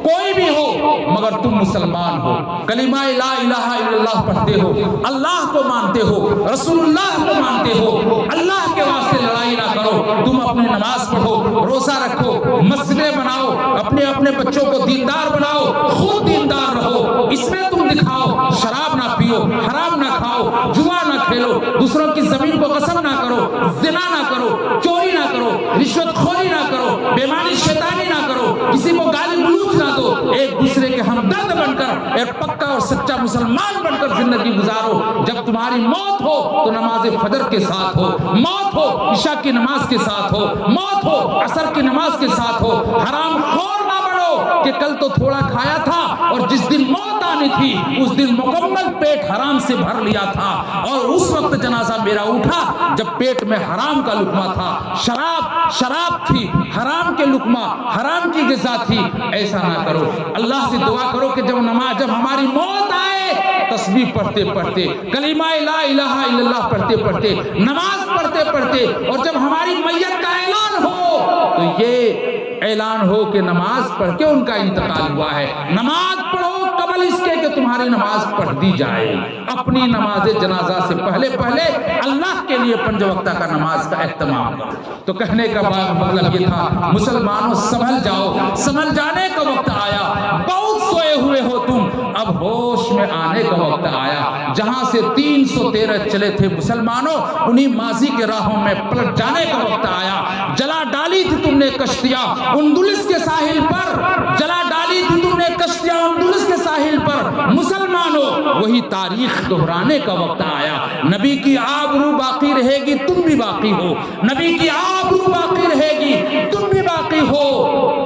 کوئی بھی ہو، مگر تم مسلمان ہو، کلمہ لا الہ الا اللہ پڑھتے ہو، اللہ کو مانتے ہو، رسول اللہ کو مانتے ہو، اللہ کے واسطے لڑائی نہ کرو۔ تم اپنی نماز پڑھو، روزہ رکھو، مسجدیں بناؤ، اپنے اپنے بچوں کو دیندار بناؤ، خود دیندار رہو، اس میں تم دکھاؤ، شراب نہ پیو، حرام نہ کھاؤ، جوا نہ کھیلو، دوسروں کی زمین کو قسم نہ کرو، زنا نہ کرو، چوری نہ کرو، رشوت خوری نہ کرو، بےمانی شیطانی نہ کرو، کسی کو گالی گلوچ نہ دو، ایک دوسرے کے ہمدرد بن کر ایک پکا اور سچا مسلمان بن کر زندگی گزارو۔ جب تمہاری موت ہو تو نماز فجر کے ساتھ ہو، موت ہو عشاء کی نماز کے ساتھ ہو، موت ہو عصر کی نماز کے ساتھ ہو، حرام خور نہ بنو کہ کل تو تھوڑا کھایا تھا اور جس دن موت آنی تھی اس دن مکمل پیٹ حرام سے بھر لیا تھا، اور اس وقت جنازہ میرا اٹھا جب پیٹ میں حرام کا لقمہ تھا، شراب تھی، حرام کے لقمہ، حرام کی غذا تھی۔ ایسا نہ کرو۔ اللہ سے دعا کرو کہ جب ہماری موت آئے، تسبیح پڑھتے پڑھتے، کلمہ لا الہ الا اللہ پڑھتے پڑھتے، نماز پڑھتے پڑھتے، اور جب ہماری میت کا اعلان ہو تو یہ اعلان ہو کہ نماز پڑھ کے ان کا انتقال ہوا ہے۔ نماز پڑھو قبل اس کے کہ تمہاری نماز پڑھ دی جائے۔ اپنی نماز جنازہ سے پہلے اللہ کے لیے 5 وقتہ کا نماز کا اہتمام کرو۔ تو کہنے کا مطلب یہ تھا، مسلمانوں سنبھل جاؤ، سنبھل جانے کا وقت آیا، بہت سوئے ہوئے ہو تم، اب ہوش میں آنے کا وقت آیا۔ جہاں سے 313 چلے تھے مسلمانوں، انہی ماضی کے راہوں میں پلٹ جانے کا وقت آیا۔ جلا ڈالی تھی تم نے کشتیاں اندلس کے ساحل پر، جلا ڈالی تھی تم نے کشتیاں اندلس کے ساحل پر، مسلمانوں وہی تاریخ دہرانے کا وقت آیا۔ نبی کی آبرو باقی رہے گی، تم بھی باقی ہو، نبی کی آبرو باقی رہے گی، تم بھی باقی ہو،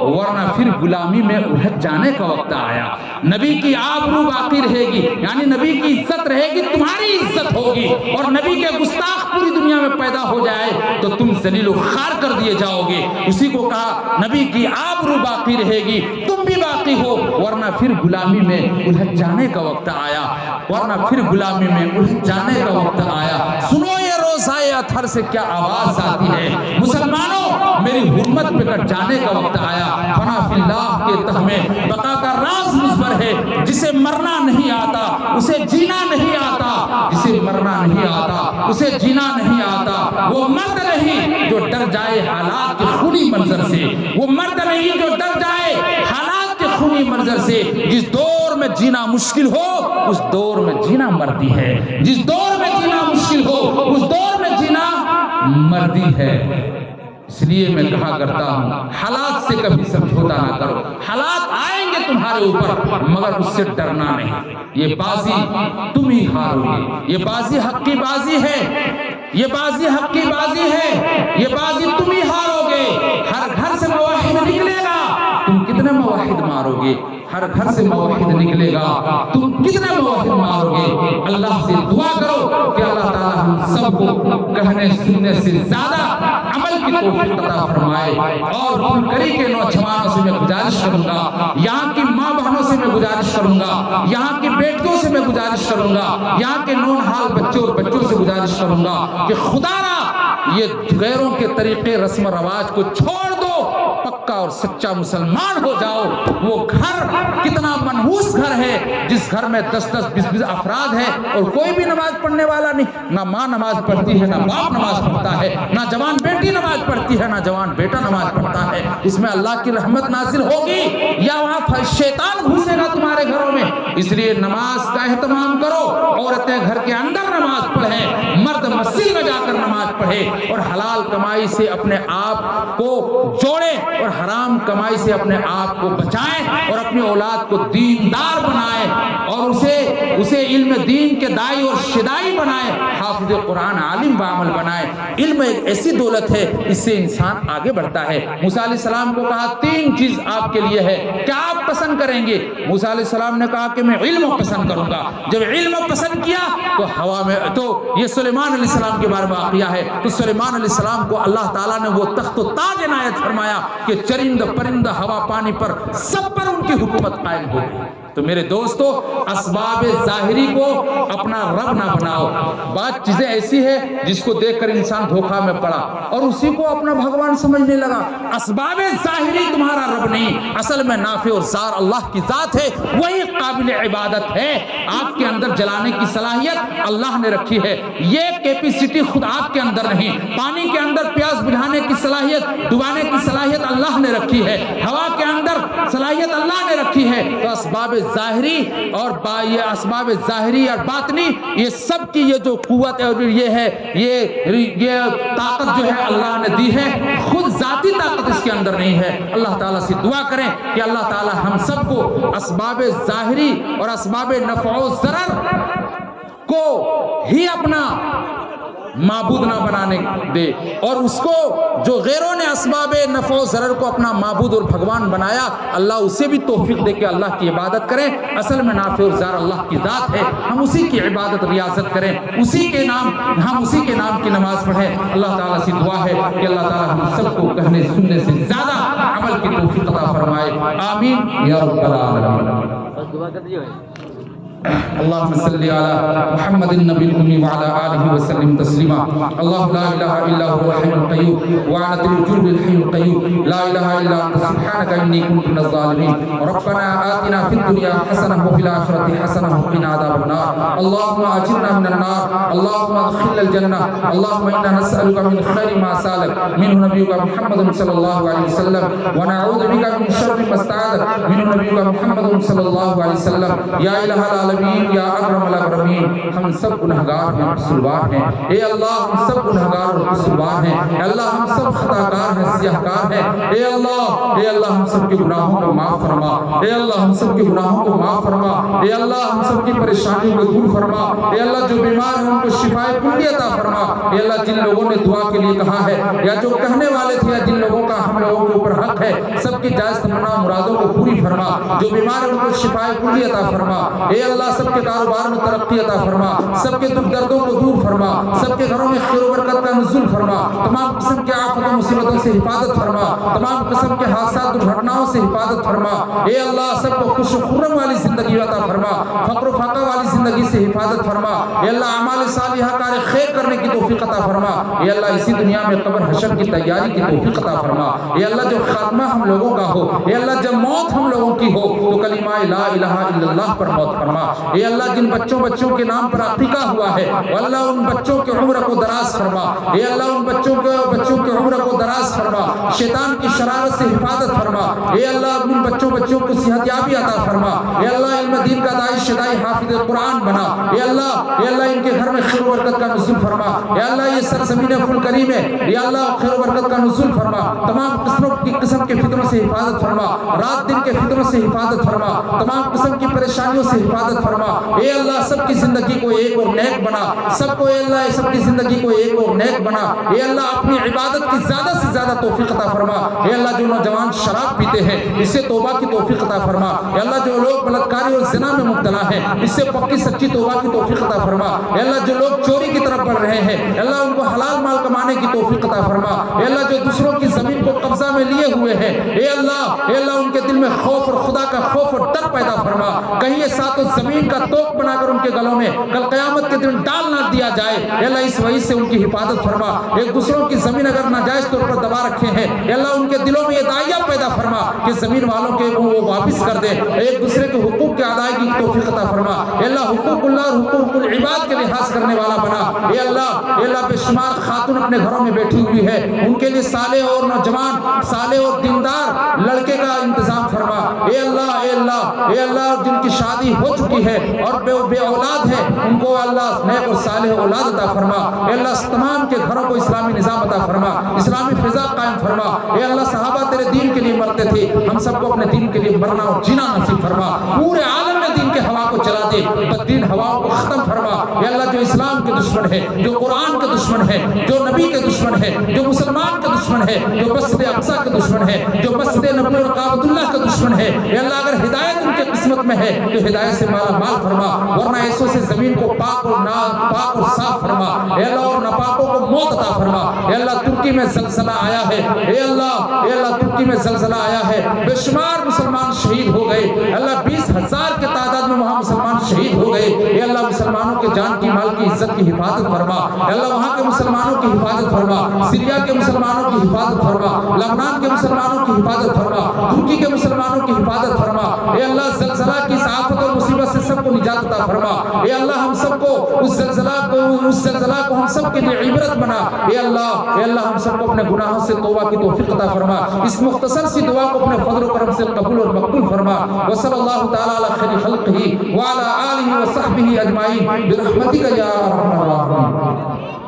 ورنہ پھر غلامی میں الجھ جانے کا وقت آیا۔ نبی کی آبرو باقی رہے گی، یعنی نبی کی عزت رہے گی، تمہاری عزت ہوگی، اور نبی کے گستاخ پوری دنیا میں پیدا ہو جائے تو تم ذلیل و خوار کر دیے جاؤ گے۔ اسی کو کہا نبی کی آبرو باقی رہے گی، تم بھی باقی ہو، ورنہ پھر غلامی میں الجھ جانے کا وقت آیا، ورنہ پھر غلامی میں الجھ جانے کا وقت آیا۔ سنو یہ روزائے اطہر سے کیا آواز آتی ہے، مسلمانوں میری حرمت پہ کٹ جانے کا وقت آیا۔ فنا فی اللہ کے تہ میں بقا کا راز مضمر ہے، جسے مرنا نہیں آتا اسے جینا نہیں آتا، جسے مرنا نہیں آتا اسے جینا نہیں آتا۔ وہ مرد نہیں جو ڈر جائے حالات کے خونی منظر سے، وہ مرد نہیں جو ڈر جائے حالات کے خونی منظر سے۔ جس دور میں جینا مشکل ہو اس دور میں جینا مردی ہے، جس دور میں جینا مشکل ہو اس دور میں جینا مردی ہے۔ اس لیے میں کہا کرتا ہوں حالات سے کبھی سمجھوتا نہ کرو، حالات آئیں گے تمہارے اوپر مگر اس سے ڈرنا نہیں۔ یہ بازی تم ہی ہارو گے، یہ بازی حق کی بازی ہے، یہ بازی حق کی بازی ہے، یہ بازی تم ہی ہارو گے۔ ہر گھر سے موحد نکلے گا، تم کتنے موحد مارو گے؟ ہر گھر سے موحد نکلے گا. تم کتنے موحد مارو گے؟ اللہ سے دعا کرو کہ اللہ تعالیٰ ہم سب کو کہنے سننے سے زیادہ عمل کی توفیق عطا فرمائے. اور پھلکری کے نوجوانوں سے میں گزارش کروں گا، یہاں کی ماں بہنوں سے میں گزارش کروں گا، یہاں کی بیٹیوں سے میں گزارش کروں گا، یہاں کے نونہال بچوں اور بچوں سے گزارش کروں گا کہ خدا را یہ غیروں کے طریقے رسم و رواج کو چھوڑ دو، پکا اور سچا مسلمان ہو جاؤ. وہ گھر کتنا منحوس گھر ہے جس گھر میں 10-10 20-20 افراد ہیں اور کوئی بھی نماز پڑھنے والا نہیں. نہ ماں نماز پڑھتی ہے، نہ باپ نماز پڑھتا ہے، نہ جوان بیٹی نماز پڑھتی ہے، نہ جوان بیٹا نماز پڑھتا ہے. اس میں اللہ کی رحمت نازل ہوگی یا وہاں شیطان گھسے گا تمہارے گھروں میں؟ اس لیے نماز کا اہتمام کرو. عورتیں گھر کے اندر نماز پڑھیں، مرد مسجد میں جا کر نماز پڑھے اور حلال کمائی سے اپنے آپ کو جوڑیں اور حرام کمائی سے اپنے آپ کو بچائیں اور اپنی اولاد کو دیندار بنائیں اور اسے علم دین کے دائی اور شدائی بنائیں، حافظ قرآن عالم بعمل بنائیں. علم ایک ایسی دولت ہے، اس سے انسان آگے بڑھتا ہے. موسیٰ علیہ السلام کو کہا 3 چیز آپ کے لیے ہے، کیا آپ پسند کریں گے؟ موسیٰ علیہ السلام نے کہا کہ میں علم پسند کروں گا. جب علم پسند کیا تو ہوا میں تو یہ سلیمان علیہ السلام کے بارے میں واقعہ ہے. تو سلیمان علیہ السلام کو اللہ تعالیٰ نے وہ تخت و تاج عنایت فرمایا کہ چرند پرند ہوا پانی پر سب پر ان کی حکومت قائم ہو گئی. تو میرے دوستو، اسباب ظاہری کو اپنا رب نہ بناؤ. بات چیزیں ایسی ہے جس کو دیکھ کر انسان دھوکہ میں پڑا اور اسی کو اپنا بھگوان سمجھنے لگا. اسباب ظاہری تمہارا رب نہیں، اصل میں نافع اور ضار اللہ کی ذات ہے، وہی قابل عبادت ہے. آپ کے اندر جلانے کی صلاحیت اللہ نے رکھی ہے، یہ کیپیسٹی خود آپ کے اندر نہیں. پانی کے اندر پیاس بجھانے کی صلاحیت، ڈبانے کی صلاحیت اللہ نے رکھی ہے، ہوا کے اندر صلاحیت اللہ نے رکھی ہے. تو اسباب ظاہری اور یہ اسباب ظاہری اور باطنی، یہ سب کی یہ جو قوت اور یہ ہے، یہ طاقت جو ہے اللہ نے دی ہے، خود ذاتی طاقت اس کے اندر نہیں ہے. اللہ تعالیٰ سے دعا کریں کہ اللہ تعالیٰ ہم سب کو اسباب ظاہری اور اسباب نفع و ضرر کو ہی اپنا معبود نہ بنانے دے، اور اس کو جو غیروں نے اسباب نفع و ضرر کو اپنا معبود اور بھگوان بنایا، اللہ اسے بھی توفیق دے کہ اللہ کی عبادت کریں. اصل میں نافع اور ضار اللہ کی ذات ہے، ہم اسی کی عبادت ریاضت کریں، ہم اسی کے نام کی نماز پڑھیں. اللہ تعالیٰ سے دعا ہے کہ اللہ تعالیٰ ہم سب کو کہنے سننے سے زیادہ عمل کی توفیق عطا فرمائے. آمین یا رب العالمین. اللهم صل على محمد النبي الأمي وعلى آله وسلم تسليما. الله لا إله إلا هو الحي القيوم وعنت الوجود الحي القيوم لا إله إلا أنت سبحانك إني كنت من الظالمين. ربنا آتنا في الدنيا حسنة وفي الآخرة حسنة وقنا عذاب النار. اللهم أجرنا من النار، اللهم ادخلنا الجنة. اللهم إنا نسألك من خير ما سألك منه نبيك محمد صلى الله عليه وسلم، ونعوذ بك من شر ما استعاذك منه نبيك محمد صلى الله عليه وسلم. يا إله العالمین یا اکرم الاکرمین، ہم سب گنہگار ہیں، قصوروار ہیں. اے اللہ ہم سب گنہگار اور قصوروار ہیں. اے اللہ ہم سب خطاکار ہیں، سیاہکار ہیں. اے اللہ ہم سب کے گناہوں کو معاف فرما. اے اللہ ہم سب کے گناہوں کو معاف فرما. اے اللہ ہم سب کی پریشانیوں کو دور فرما. اے اللہ جو بیمار ہیں ان کو شفائے کلی عطا فرما. اے اللہ جن لوگوں نے دعا کے لیے کہا ہے یا جو کہنے والے تھے یا جن لوگوں کا ہم لوگوں کے اوپر حق ہے، سب کی جائز تمنا مرادوں کو پوری فرما. جو بیمار ہیں ان کو شفائے کلی عطا فرما. اے اللہ سب کے کاروبار میں ترقی عطا فرما، سب کے دکھ دردوں کو دور فرما، سب کے گھروں میں خیر و برکت کا نزول فرما. تمام قسم کے آفات و مصیبتوں سے حفاظت فرما، تمام قسم کے حادثات درگھٹناؤں سے حفاظت فرما. اے اللہ سب کو خوش و خرم والی زندگی عطا فرما، فقر و فاقہ والی زندگی سے حفاظت فرما. اے اللہ اعمال صالحہ کار خیر کرنے کی توفیق عطا فرما. اے اللہ اسی دنیا میں قبر حشر کی تیاری کی توفیق عطا فرما. اے اللہ جو خاتمہ ہم لوگوں کا ہو، اے اللہ جب موت ہم لوگوں کی ہو تو کلمہ لا الہ الا اللہ پر موت فرما. اے اللہ جن بچوں کے نام پر عقیقہ ہوا ہے، اللہ ان بچوں کے عمر کو دراز فرما. اے اللہ ان بچوں کے عمر کو دراز فرما، شیطان کی شرارت سے حفاظت فرما. اے اللہ ان بچوں کو صحت یابی عطا فرما. اے اللہ علم دین کا داعی شدائی حافظ قرآن بنا. اے اللہ ان کے گھر میں خیر و برکت کا نزول فرما. اے اللہ یہ سرزمین فل کریم ہے، اے اللہ خیر و برکت کا نزول فرما. تمام قسم کے فتنوں سے حفاظت فرما، رات دن کے فتنوں سے حفاظت فرما، تمام قسم کی پریشانیوں سے حفاظت فرما۔ اے اللہ سب کی زندگی کو ایک اور نیک بنا، سب کو اے اللہ سب کی زندگی کو ایک اور نیک بنا۔ اے اللہ اپنی عبادت کی زیادہ سے زیادہ توفیق عطا فرما۔ اے اللہ جو نوجوان شراب پیتے ہیں اس سے توبہ کی توفیق عطا فرما۔ اے اللہ جو لوگ بلاتکاری اور زنا میں مبتلا ہیں اس سے پکی سچی توبہ کی توفیق عطا فرما۔ اے اللہ جو لوگ چوری کی طرف بڑھ رہے ہیں اے اللہ ان کو حلال مال کمانے کی توفیق عطا فرما۔ اے اللہ جو دوسروں کی زمین کو قبضہ میں لیے ہوئے ہیں اے اللہ ان کے دل میں خوف اور خدا کا خوف اور ڈر پیدا فرما۔ کہیں یہ ساتوں زمین کا توق بنا کر ان کے گلوں میں کل قیامت کے دن ڈال نہ دیا جائے۔ اے اللہ اس وجہ سے ان کی حفاظت فرما۔ ایک دوسروں کی زمین اگر ناجائز طور پر دبا رکھے ہیں اے اللہ ان کے دلوں میں یہ داعیہ پیدا فرما کہ زمین والوں کے وہ واپس کر دے، ایک دوسرے کے حقوق کے ادائیگی کی توفیق عطا فرما۔ اے اللہ حقوق اللہ اور حقوق العباد کے لحاظ کرنے والا بنا۔ اے اللہ بے شمار خاتون اپنے گھروں میں بیٹھی ہوئی ہے ان کے لیے صالح اور نوجوان صالح اور دیندار لڑکے کا انتظام فرما۔ اے اللہ جن کی شادی ہو چکی ہے اور بے اولاد ہے ان کو اللہ نیک اور صالح اولاد عطا فرما۔ اے اللہ تمام کے گھروں کو اسلامی نظام عطا فرما، اسلامی فضا قائم فرما۔ اے اللہ صحابہ تیرے دین کے لیے مرتے تھے، ہم سب کو اپنے دین کے لیے مرنا اور جینا نصیب فرما۔ پورے عالم میں دین کے ہوا کو چلا دے، بددین ہواؤں کو ختم فرما۔ اے اللہ جو اسلام کے دشمن ہے، جو قرآن کے دشمن ہے، جو نبی کے دشمن ہے، جو مسلمان کے دشمن ہے، جو مسجد اقصی کے دشمن ہے، جو مسجد نبی اور کعبۃ اللہ کے دشمن ہے، اے اللہ اگر ہدایت ان کے قسمت میں ہے تو ہدایت سے مالا مال فرما، ورنہ ایسوں سے زمین کو پاک اور صاف فرما۔ اے اللہ اور ناپاکوں کو موت عطا فرما۔ اے اللہ ترکی میں زلزلہ آیا ہے، اے اللہ ترکی میں زلزلہ آیا ہے، بے شمار مسلمان شہید ہو گئے۔ اللہ 20,000 کے تعداد میں وہاں مسلمان شہید ہو گئے۔ اے اللہ مسلمانوں کے جان کی مال کی عزت کی حفاظت فرما۔ اے اللہ وہاں کے مسلمانوں کی حفاظت فرما، سیریا کے مسلمانوں کی حفاظت فرما، لبنان کے مسلمانوں کی حفاظت فرما، ترکی کے مسلمانوں کی حفاظت فرما۔ اے اللہ زلزلہ کی اس آفت اور مصیبت سے سب کو نجات عطا فرما۔ اے اللہ ہم سب کو اس زلزلہ کو ہم سب کے لیے عبرت بنا۔ اے اللہ ہم سب کو اپنے گناہوں سے توبہ کی توفیق عطا فرما۔ اس مختصر سی دعا کو اپنے فضل و کرم سے قبول اور مقبول فرما۔ وصلی اللہ تعالی علی خیر خلقہ وعلی آلہ وصحبہ اجمعین برحمتک یا ارحم الراحمین۔